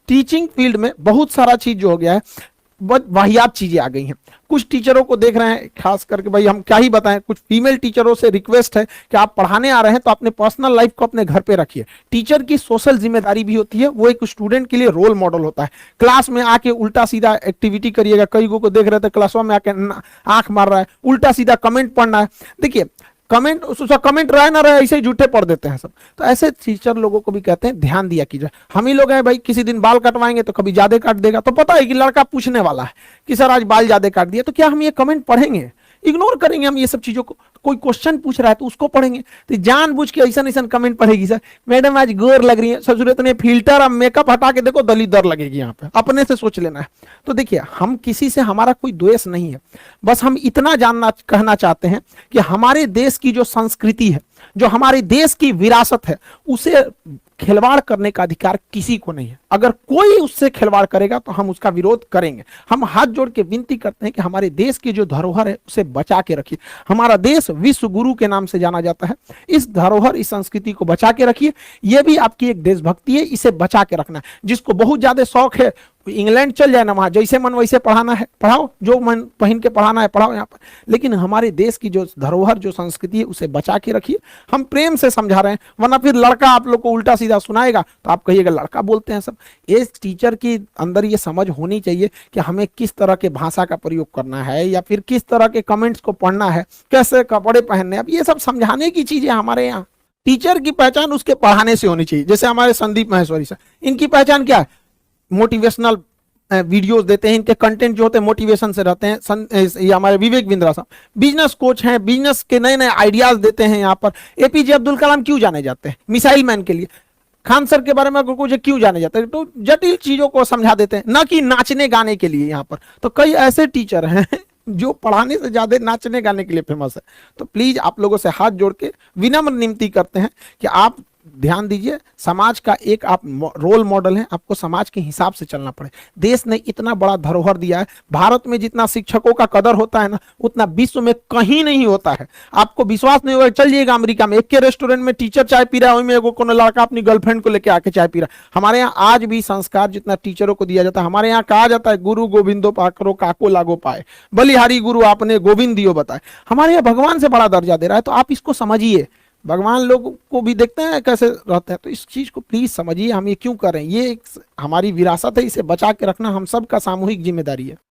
Teaching field में बहुत सारा चीज जो हो गया है, बहुत वाहियात चीजें आ गई हैं। कुछ टीचरों को देख रहे हैं, खास करके भाई हम क्या ही बताएं, कुछ फीमेल टीचरों से रिक्वेस्ट है कि आप पढ़ाने आ रहे हैं तो अपने पर्सनल लाइफ को अपने घर पे रखिए। टीचर की सोशल जिम्मेदारी भी होती है, वो एक स्टूडेंट के लिए रोल मॉडल होता है। क्लास में आके उल्टा सीधा एक्टिविटी करिएगा, कई को देख रहे थे क्लासों में आके आंख मार रहा है, उल्टा सीधा कमेंट पढ़ना है। देखिए कमेंट, उसका कमेंट रहे ना रहे ऐसे ही झूठे पढ़ देते हैं सब। तो ऐसे टीचर लोगों को भी कहते हैं ध्यान दिया कीजिए। हम ही लोग हैं भाई, किसी दिन बाल कटवाएंगे तो कभी ज्यादा काट देगा, तो पता है कि लड़का पूछने वाला है कि सर आज बाल ज्यादा काट दिया, तो क्या हम ये कमेंट पढ़ेंगे? इग्नोर करेंगे हम ये सब चीजों को। कोई क्वेश्चन पूछ रहा है तो उसको पढ़ेंगे, तो जानबूझ के ऐसा ऐसा कमेंट पढ़ेगी, सर मैडम आज गोर लग रही है, सर जरूरत नहीं फिल्टर अब मेकअप हटा के देखो दलीदर लगेगी, यहाँ पे अपने से सोच लेना है। तो देखिए हम किसी से, हमारा कोई द्वेष नहीं है, बस हम इतना जानना कहना चाहते हैं कि हमारे देश की जो संस्कृति है, जो हमारे देश की विरासत है, उसे खिलवाड़ करने का अधिकार किसी को नहीं है। अगर कोई उससे खिलवाड़ करेगा तो हम उसका विरोध करेंगे। हम हाथ जोड़ के विनती करते हैं कि हमारे देश की जो धरोहर है उसे बचा के रखिए। हमारा देश विश्व गुरु के नाम से जाना जाता है। इस धरोहर, इस संस्कृति को बचा के रखिए। यह भी आपकी एक देशभक्ति है, इसे बचा के रखना है। जिसको बहुत ज्यादा शौक है इंग्लैंड चल जाए ना, वहां जैसे मन वैसे पढ़ाना है पढ़ाओ, जो मन पहन के पढ़ाना है पढ़ाओ यहाँ पर, लेकिन हमारे देश की जो धरोहर, जो संस्कृति है, उसे बचा के रखिए। हम प्रेम से समझा रहे हैं, वरना फिर लड़का आप लोग को उल्टा सीधा सुनाएगा तो आप कहिएगा लड़का बोलते हैं सब। इस टीचर की अंदर ये समझ होनी चाहिए कि हमें किस तरह के भाषा का प्रयोग करना है, या फिर किस तरह के कमेंट्स को पढ़ना है, कैसे कपड़े पहनने। अब ये सब समझाने की चीजें हमारे यहाँ। टीचर की पहचान उसके पढ़ाने से होनी चाहिए। जैसे हमारे संदीप माहेश्वरी सर, इनकी पहचान क्या है? मोटिवेशनल वीडियोस देते हैं, इनके कंटेंट जो होते हैं मोटिवेशन से रहते हैं। ये हमारे विवेक बिंद्रा साहब बिजनेस कोच हैं, बिजनेस के नए नए आइडियाज देते हैं। यहाँ पर एपीजे अब्दुल कलाम क्यों जाने जाते हैं? मिसाइल मैन के लिए। खान सर के बारे में कुछ क्यों जाने जाते हैं? तो जटिल चीजों को समझा देते हैं, ना कि नाचने गाने के लिए। यहाँ पर तो कई ऐसे टीचर हैं जो पढ़ाने से ज्यादा नाचने गाने के लिए फेमस है। तो प्लीज आप लोगों से हाथ जोड़ के विनम्र विनती करते हैं कि आप ध्यान दीजिए। समाज का एक आप रोल मॉडल हैं, आपको समाज के हिसाब से चलना पड़े। देश ने इतना बड़ा धरोहर दिया है। भारत में जितना शिक्षकों का कदर होता है ना, उतना विश्व में कहीं नहीं होता है। आपको विश्वास नहीं होगा, चलिएगा अमेरिका में, एक के रेस्टोरेंट में टीचर चाय पी रहा है, वहीं में लड़का अपनी गर्लफ्रेंड को लेकर आके चाय पी रहा है। हमारे यहाँ आज भी संस्कार जितना टीचरों को दिया जाता है, हमारे यहाँ कहा जाता है गुरु गोविंदो पाकरो काको लागो पाए, बलिहारी गुरु आपने गोविंद दियो बताए। हमारे यहाँ भगवान से बड़ा दर्जा दे रहा है। तो आप इसको समझिए। भगवान लोग को भी देखते हैं कैसे रहते हैं, तो इस चीज को प्लीज समझिए हम ये क्यों कर रहे हैं। ये हमारी विरासत है, इसे बचा के रखना हम सब का सामूहिक जिम्मेदारी है।